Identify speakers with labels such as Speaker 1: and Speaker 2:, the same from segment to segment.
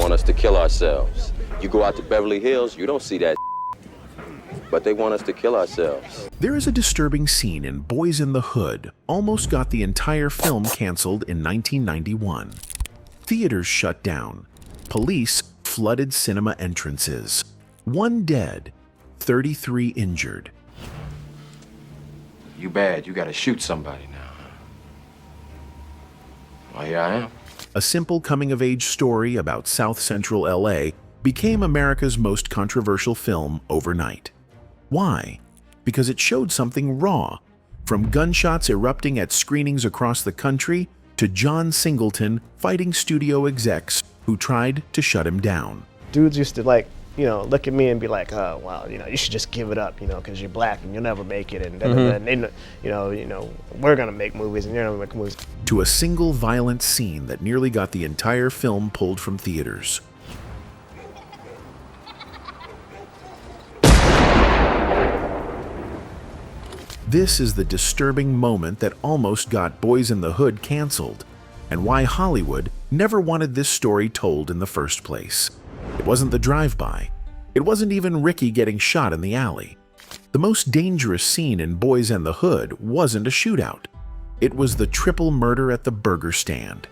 Speaker 1: want us to kill ourselves. You go out to Beverly Hills, you don't see that, but they want us to kill ourselves.
Speaker 2: There is a disturbing scene in Boyz N The Hood, almost got the entire film canceled in 1991. Theaters shut down. Police flooded cinema entrances. 1 dead, 33 injured.
Speaker 1: You bad, you gotta shoot somebody now. Well, here I am.
Speaker 2: A simple coming-of-age story about South Central L.A. became America's most controversial film overnight. Why? Because it showed something raw, from gunshots erupting at screenings across the country to John Singleton fighting studio execs who tried to shut him down.
Speaker 3: Dudes used to look at me and be like, oh, well, you should just give it up, because you're black and you'll never make it, and then, we're gonna make movies and you're gonna make movies.
Speaker 2: To a single violent scene that nearly got the entire film pulled from theaters. This is the disturbing moment that almost got Boyz N The Hood canceled, and why Hollywood never wanted this story told in the first place. It wasn't the drive-by. It wasn't even Ricky getting shot in the alley. The most dangerous scene in Boyz N The Hood wasn't a shootout. It was the triple murder at the burger stand.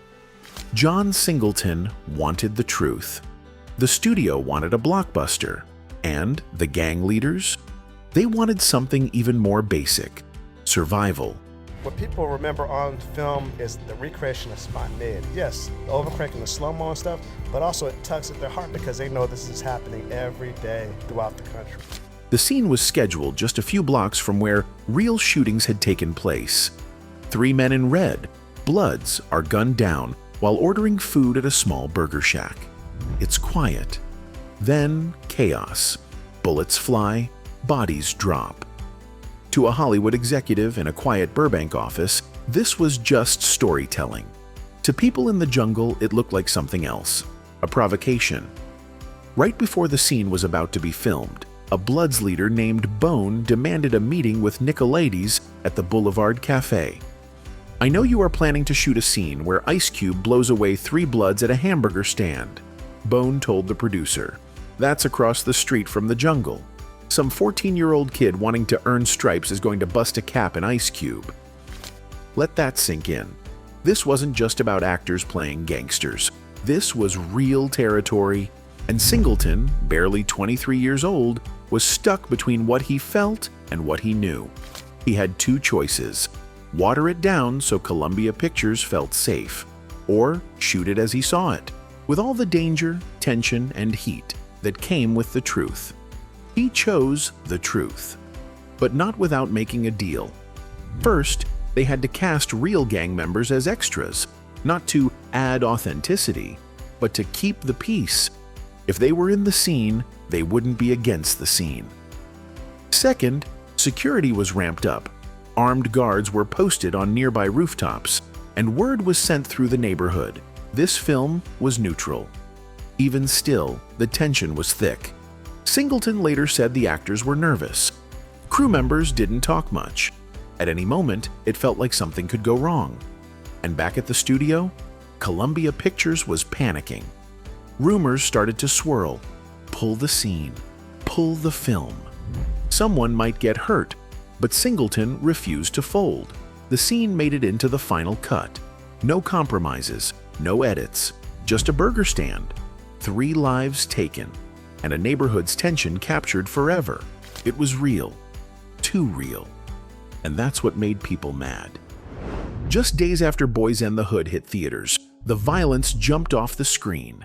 Speaker 2: John Singleton wanted the truth. The studio wanted a blockbuster. And the gang leaders? They wanted something even more basic: survival.
Speaker 4: What people remember on film is the recreation of spontaneity. Yes, the overcranking, the slow-mo and stuff, but also it tugs at their heart because they know this is happening every day throughout the country.
Speaker 2: The scene was scheduled just a few blocks from where real shootings had taken place. 3 men in red, Bloods, are gunned down while ordering food at a small burger shack. It's quiet. Then chaos. Bullets fly, bodies drop. To a Hollywood executive in a quiet Burbank office, this was just storytelling. To people in the jungle, it looked like something else, a provocation. Right before the scene was about to be filmed, a Bloods leader named Bone demanded a meeting with Nicolaides at the Boulevard Cafe. "I know you are planning to shoot a scene where Ice Cube blows away 3 Bloods at a hamburger stand," Bone told the producer. "That's across the street from the jungle. Some 14-year-old kid wanting to earn stripes is going to bust a cap in Ice Cube." Let that sink in. This wasn't just about actors playing gangsters. This was real territory, and Singleton, barely 23 years old, was stuck between what he felt and what he knew. He had 2 choices: water it down so Columbia Pictures felt safe, or shoot it as he saw it, with all the danger, tension, and heat that came with the truth. He chose the truth, but not without making a deal. First, they had to cast real gang members as extras, not to add authenticity, but to keep the peace. If they were in the scene, they wouldn't be against the scene. Second, security was ramped up. Armed guards were posted on nearby rooftops, and word was sent through the neighborhood. This film was neutral. Even still, the tension was thick. Singleton later said the actors were nervous. Crew members didn't talk much. At any moment, it felt like something could go wrong. And back at the studio, Columbia Pictures was panicking. Rumors started to swirl. Pull the scene. Pull the film. Someone might get hurt, but Singleton refused to fold. The scene made it into the final cut. No compromises, no edits, just a burger stand. 3 lives taken, and a neighborhood's tension captured forever. It was real. Too real. And that's what made people mad. Just days after Boyz N The Hood hit theaters, the violence jumped off the screen.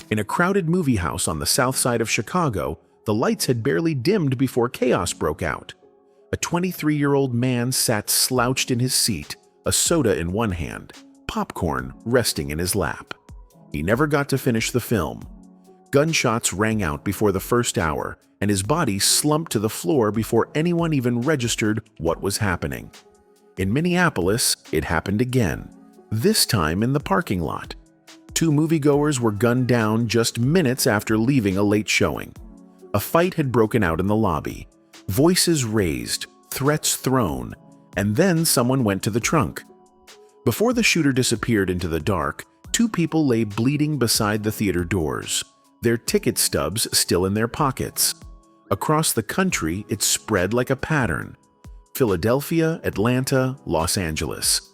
Speaker 2: In a crowded movie house on the south side of Chicago, the lights had barely dimmed before chaos broke out. A 23-year-old man sat slouched in his seat, a soda in one hand, popcorn resting in his lap. He never got to finish the film. Gunshots rang out before the first hour, and his body slumped to the floor before anyone even registered what was happening. In Minneapolis, it happened again, this time in the parking lot. 2 moviegoers were gunned down just minutes after leaving a late showing. A fight had broken out in the lobby. Voices raised, threats thrown, and then someone went to the trunk. Before the shooter disappeared into the dark, Two people lay bleeding beside the theater doors, their ticket stubs still in their pockets. Across the country, it spread like a pattern. Philadelphia, Atlanta, Los Angeles.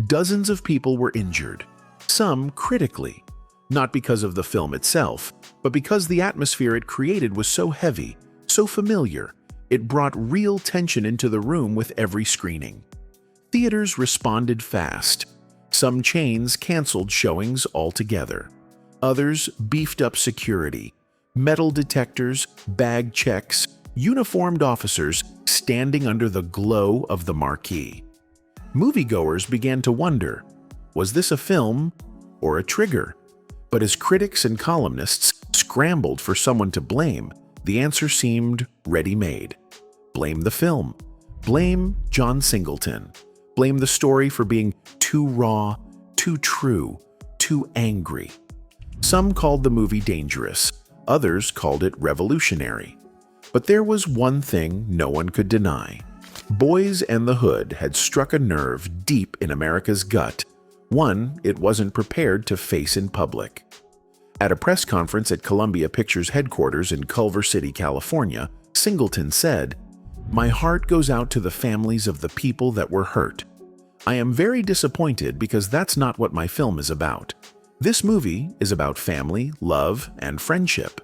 Speaker 2: Dozens of people were injured, some critically, not because of the film itself, but because the atmosphere it created was so heavy, so familiar, it brought real tension into the room with every screening. Theaters responded fast. Some chains canceled showings altogether. Others beefed up security, metal detectors, bag checks, uniformed officers standing under the glow of the marquee. Moviegoers began to wonder, was this a film or a trigger? But as critics and columnists scrambled for someone to blame, the answer seemed ready-made. Blame the film. Blame John Singleton. Blame the story for being too raw, too true, too angry. Some called the movie dangerous. Others called it revolutionary. But there was one thing no one could deny. Boyz N The Hood had struck a nerve deep in America's gut, one it wasn't prepared to face in public. At a press conference at Columbia Pictures headquarters in Culver City, California, Singleton said, "My heart goes out to the families of the people that were hurt. I am very disappointed because that's not what my film is about. This movie is about family, love, and friendship."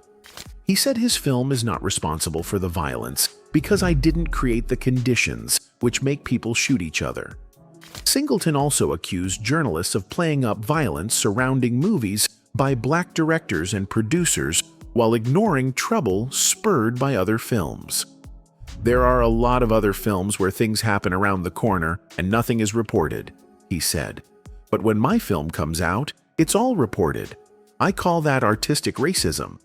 Speaker 2: He said his film is not responsible for the violence because I didn't create the conditions which make people shoot each other. Singleton also accused journalists of playing up violence surrounding movies by black directors and producers while ignoring trouble spurred by other films. "There are a lot of other films where things happen around the corner and nothing is reported," he said. "But when my film comes out, it's all reported. I call that artistic racism."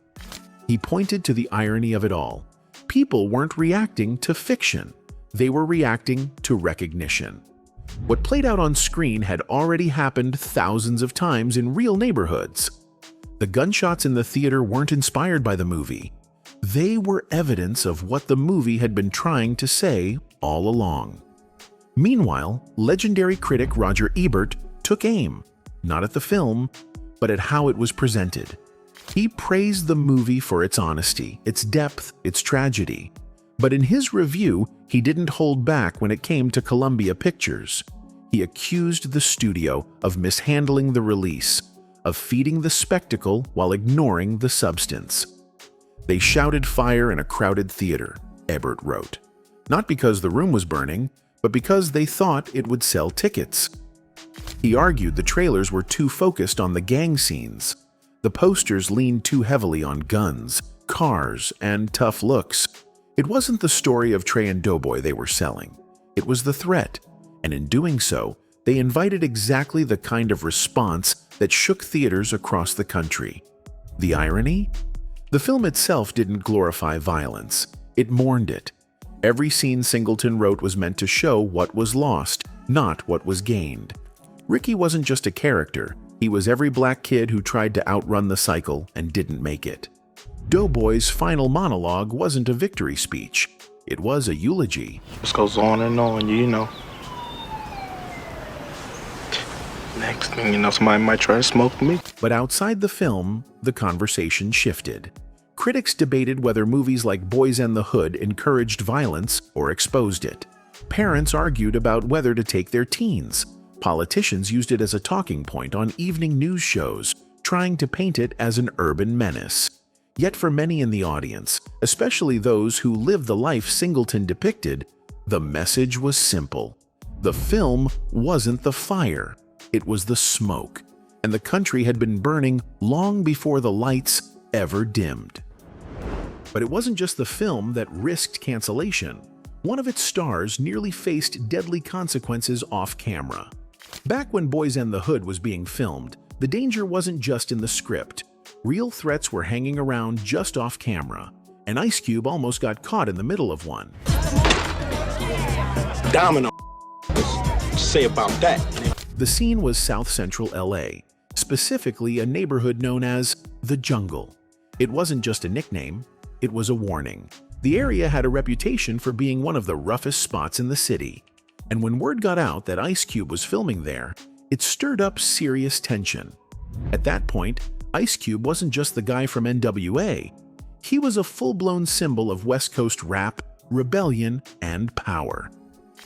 Speaker 2: He pointed to the irony of it all. People weren't reacting to fiction. They were reacting to recognition. What played out on screen had already happened thousands of times in real neighborhoods. The gunshots in the theater weren't inspired by the movie. They were evidence of what the movie had been trying to say all along. Meanwhile, legendary critic Roger Ebert took aim, not at the film, but at how it was presented. He praised the movie for its honesty, its depth, its tragedy. But in his review, he didn't hold back when it came to Columbia Pictures. He accused the studio of mishandling the release, of feeding the spectacle while ignoring the substance. "They shouted fire in a crowded theater," Ebert wrote. "Not because the room was burning, but because they thought it would sell tickets." He argued the trailers were too focused on the gang scenes. The posters leaned too heavily on guns, cars, and tough looks. It wasn't the story of Trey and Doughboy they were selling. It was the threat, and in doing so, they invited exactly the kind of response that shook theaters across the country. The irony? The film itself didn't glorify violence. It mourned it. Every scene Singleton wrote was meant to show what was lost, not what was gained. Ricky wasn't just a character. He was every black kid who tried to outrun the cycle and didn't make it. Doughboy's final monologue wasn't a victory speech. It was a eulogy.
Speaker 5: This goes on and on, you know. Next thing you know, somebody might try to smoke me.
Speaker 2: But outside the film, the conversation shifted. Critics debated whether movies like Boyz N The Hood encouraged violence or exposed it. Parents argued about whether to take their teens. Politicians used it as a talking point on evening news shows, trying to paint it as an urban menace. Yet for many in the audience, especially those who lived the life Singleton depicted, the message was simple. The film wasn't the fire, it was the smoke, and the country had been burning long before the lights ever dimmed. But it wasn't just the film that risked cancellation. One of its stars nearly faced deadly consequences off camera. Back when Boyz N The Hood was being filmed, the danger wasn't just in the script. Real threats were hanging around just off camera, and Ice Cube almost got caught in the middle of one.
Speaker 5: Domino. Say about that.
Speaker 2: The scene was South Central L.A., specifically a neighborhood known as The Jungle. It wasn't just a nickname, it was a warning. The area had a reputation for being one of the roughest spots in the city. And when word got out that Ice Cube was filming there, it stirred up serious tension. At that point, Ice Cube wasn't just the guy from NWA. He was a full-blown symbol of West Coast rap, rebellion, and power.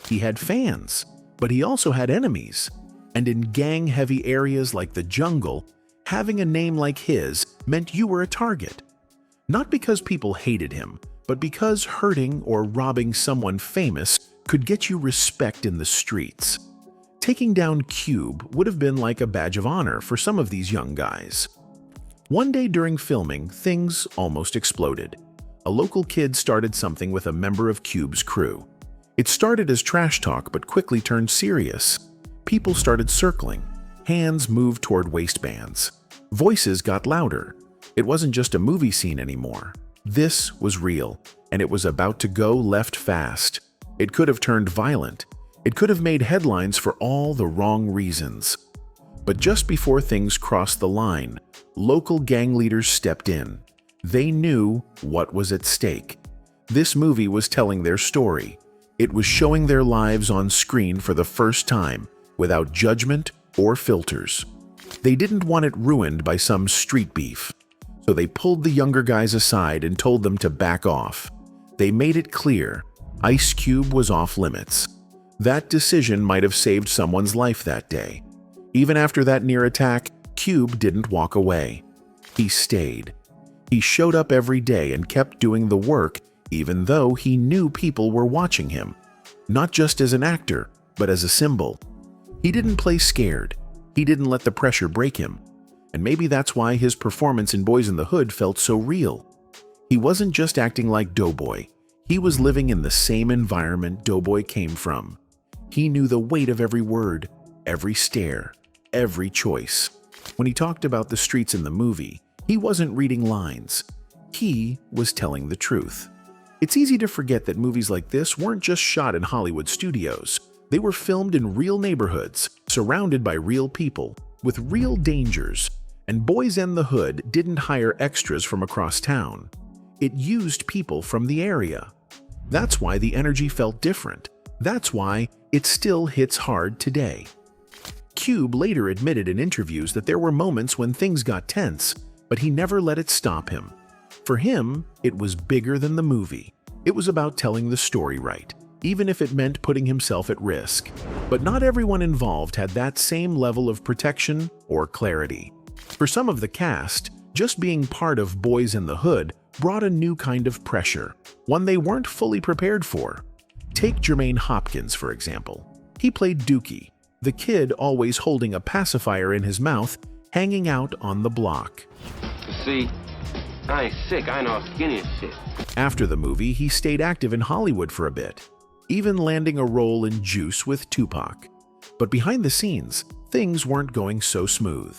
Speaker 2: He had fans, but he also had enemies. And in gang-heavy areas like the jungle, having a name like his meant you were a target. Not because people hated him, but because hurting or robbing someone famous could get you respect in the streets. Taking down Cube would have been like a badge of honor for some of these young guys. One day during filming, things almost exploded. A local kid started something with a member of Cube's crew. It started as trash talk but quickly turned serious. People started circling. Hands moved toward waistbands. Voices got louder. It wasn't just a movie scene anymore. This was real, and it was about to go left fast. It could have turned violent. It could have made headlines for all the wrong reasons. But just before things crossed the line, local gang leaders stepped in. They knew what was at stake. This movie was telling their story. It was showing their lives on screen for the first time, without judgment or filters. They didn't want it ruined by some street beef. So they pulled the younger guys aside and told them to back off. They made it clear Ice Cube was off limits. That decision might have saved someone's life that day. Even after that near attack, Cube didn't walk away. He stayed. He showed up every day and kept doing the work even though he knew people were watching him. Not just as an actor, but as a symbol. He didn't play scared. He didn't let the pressure break him. And maybe that's why his performance in Boyz N The Hood felt so real. He wasn't just acting like Doughboy. He was living in the same environment Doughboy came from. He knew the weight of every word, every stare, every choice. When he talked about the streets in the movie, he wasn't reading lines. He was telling the truth. It's easy to forget that movies like this weren't just shot in Hollywood studios. They were filmed in real neighborhoods, surrounded by real people, with real dangers. And Boyz N The Hood didn't hire extras from across town. It used people from the area. That's why the energy felt different. That's why it still hits hard today. Cube later admitted in interviews that there were moments when things got tense, but he never let it stop him. For him, it was bigger than the movie. It was about telling the story right, even if it meant putting himself at risk. But not everyone involved had that same level of protection or clarity. For some of the cast, just being part of Boyz N The Hood brought a new kind of pressure, one they weren't fully prepared for. Take Jermaine Hopkins, for example. He played Dookie, the kid always holding a pacifier in his mouth, hanging out on the block.
Speaker 6: See, I ain't sick, I know how skinny as shit.
Speaker 2: After the movie, he stayed active in Hollywood for a bit, even landing a role in Juice with Tupac. But behind the scenes, things weren't going so smooth.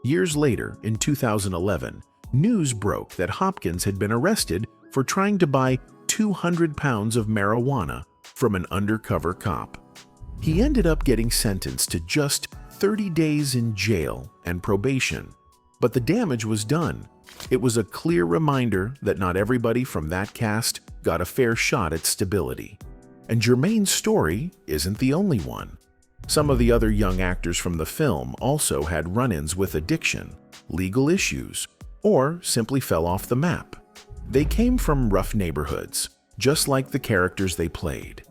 Speaker 2: Years later, in 2011, news broke that Hopkins had been arrested for trying to buy 200 pounds of marijuana from an undercover cop. He ended up getting sentenced to just 30 days in jail and probation. But the damage was done. It was a clear reminder that not everybody from that cast got a fair shot at stability. And Jermaine's story isn't the only one. Some of the other young actors from the film also had run-ins with addiction, legal issues, or simply fell off the map. They came from rough neighborhoods, just like the characters they played.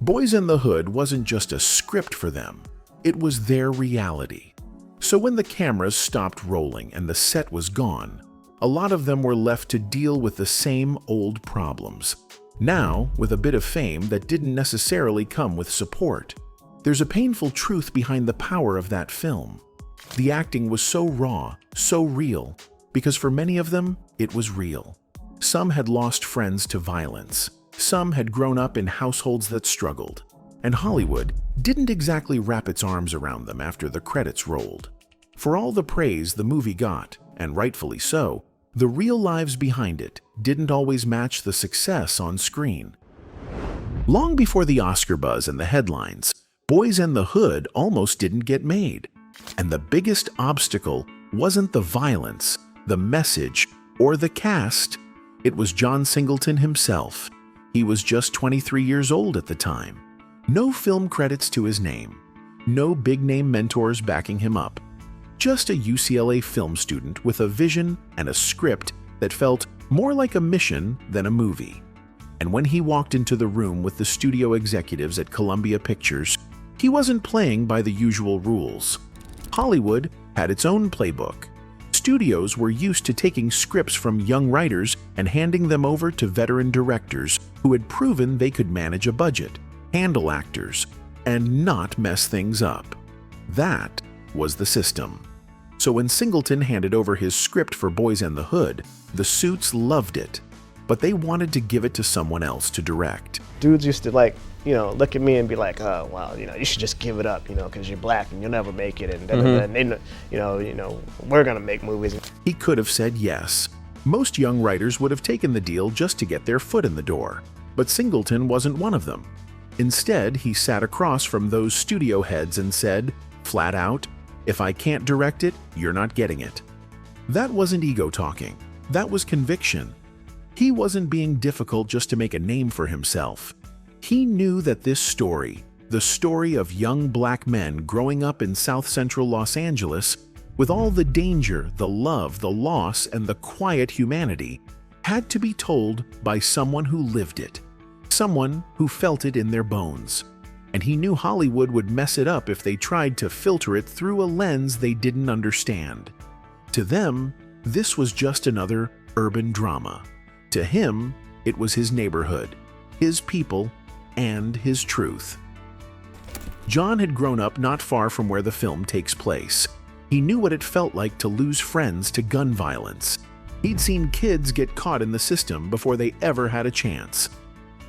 Speaker 2: Boyz N The Hood wasn't just a script for them, it was their reality. So when the cameras stopped rolling and the set was gone, a lot of them were left to deal with the same old problems. Now, with a bit of fame that didn't necessarily come with support. There's a painful truth behind the power of that film. The acting was so raw, so real, because for many of them, it was real. Some had lost friends to violence. Some had grown up in households that struggled. And Hollywood didn't exactly wrap its arms around them after the credits rolled. For all the praise the movie got, and rightfully so, the real lives behind it didn't always match the success on screen. Long before the Oscar buzz and the headlines, Boyz N The Hood almost didn't get made. And the biggest obstacle wasn't the violence, the message, or the cast. It was John Singleton himself. He was just 23 years old at the time. No film credits to his name. No big-name mentors backing him up. just a UCLA film student with a vision and a script that felt more like a mission than a movie. And when he walked into the room with the studio executives at Columbia Pictures, he wasn't playing by the usual rules. Hollywood had its own playbook. Studios were used to taking scripts from young writers and handing them over to veteran directors who had proven they could manage a budget, handle actors, and not mess things up. That was the system. So when Singleton handed over his script for Boyz N The Hood, the suits loved it, but they wanted to give it to someone else to direct.
Speaker 3: Dudes used to look at me and be like, oh, well, you should just give it up, because you're black and you'll never make it, and then we're gonna make movies.
Speaker 2: He could have said yes. Most young writers would have taken the deal just to get their foot in the door, but Singleton wasn't one of them. Instead, he sat across from those studio heads and said, flat out, if I can't direct it, you're not getting it. That wasn't ego talking. That was conviction. He wasn't being difficult just to make a name for himself. He knew that this story, the story of young black men growing up in South Central Los Angeles, with all the danger, the love, the loss, and the quiet humanity, had to be told by someone who lived it, someone who felt it in their bones. And he knew Hollywood would mess it up if they tried to filter it through a lens they didn't understand. To them, this was just another urban drama. To him, it was his neighborhood, his people, and his truth. John had grown up not far from where the film takes place. He knew what it felt like to lose friends to gun violence. He'd seen kids get caught in the system before they ever had a chance.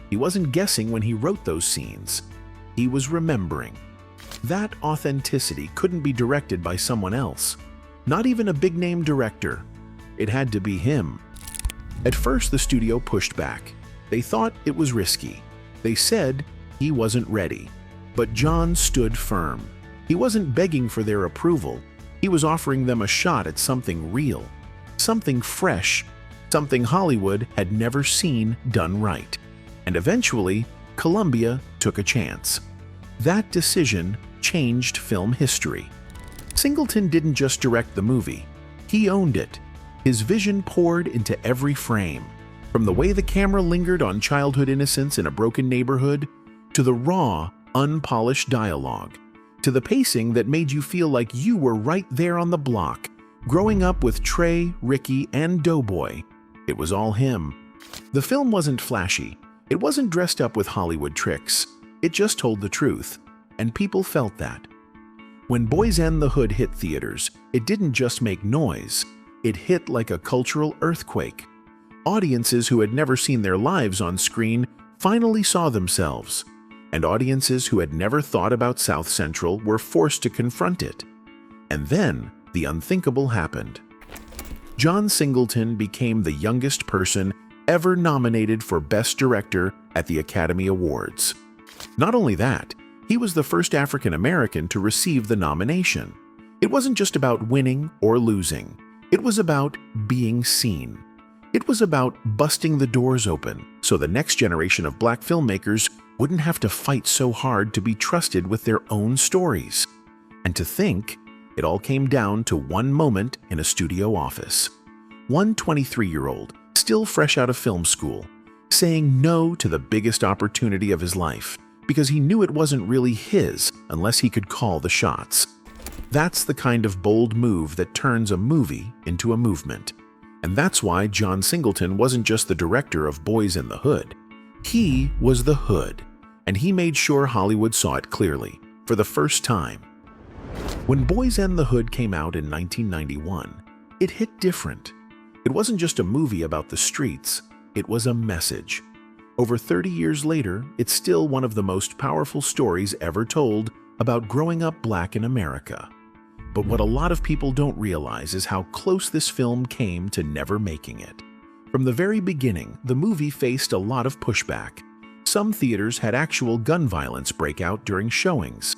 Speaker 2: He wasn't guessing when he wrote those scenes. He was remembering. That authenticity couldn't be directed by someone else, not even a big-name director. It had to be him. At first, the studio pushed back. They thought it was risky. They said he wasn't ready. But John stood firm. He wasn't begging for their approval. He was offering them a shot at something real, something fresh, something Hollywood had never seen done right. And eventually, Columbia took a chance. That decision changed film history. Singleton didn't just direct the movie. He owned it. His vision poured into every frame, from the way the camera lingered on childhood innocence in a broken neighborhood, to the raw, unpolished dialogue, to the pacing that made you feel like you were right there on the block, growing up with Trey, Ricky, and Doughboy. It was all him. The film wasn't flashy. It wasn't dressed up with Hollywood tricks. It just told the truth, and people felt that. When Boyz N The Hood hit theaters, it didn't just make noise. It hit like a cultural earthquake. Audiences who had never seen their lives on screen finally saw themselves, and audiences who had never thought about South Central were forced to confront it. And then the unthinkable happened. John Singleton became the youngest person ever nominated for Best Director at the Academy Awards. Not only that, he was the first African American to receive the nomination. It wasn't just about winning or losing. It was about being seen. It was about busting the doors open so the next generation of black filmmakers wouldn't have to fight so hard to be trusted with their own stories. And to think, it all came down to one moment in a studio office. One 23-year-old, still fresh out of film school, saying no to the biggest opportunity of his life because he knew it wasn't really his unless he could call the shots. That's the kind of bold move that turns a movie into a movement. And that's why John Singleton wasn't just the director of Boyz N The Hood. He was the Hood, and he made sure Hollywood saw it clearly, for the first time. When Boyz N The Hood came out in 1991, it hit different. It wasn't just a movie about the streets, it was a message. Over 30 years later, it's still one of the most powerful stories ever told about growing up black in America. But what a lot of people don't realize is how close this film came to never making it. From the very beginning, the movie faced a lot of pushback. Some theaters had actual gun violence break out during showings.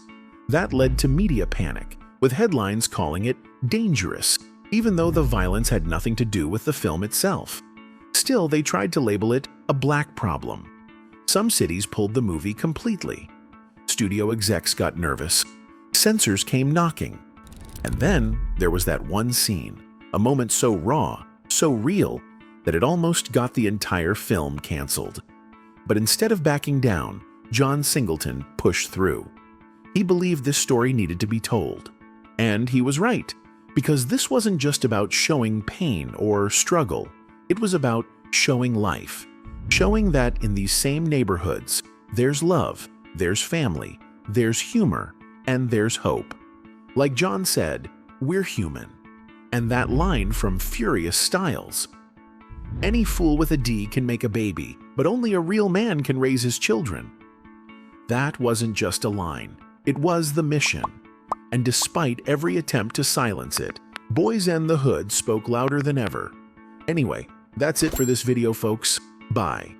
Speaker 2: That led to media panic, with headlines calling it dangerous, even though the violence had nothing to do with the film itself. Still, they tried to label it a black problem. Some cities pulled the movie completely. Studio execs got nervous. Censors came knocking. And then There was that one scene, a moment so raw, so real, that it almost got the entire film canceled. But instead of backing down, John Singleton pushed through. He believed this story needed to be told. And he was right, because this wasn't just about showing pain or struggle. It was about showing life, showing that in these same neighborhoods, there's love, there's family, there's humor, and there's hope. Like John said, we're human. And that line from Furious Styles. Any fool with a D can make a baby, but only a real man can raise his children. That wasn't just a line, it was the mission. And despite every attempt to silence it, Boyz N The Hood spoke louder than ever. Anyway, that's it for this video, folks. Bye.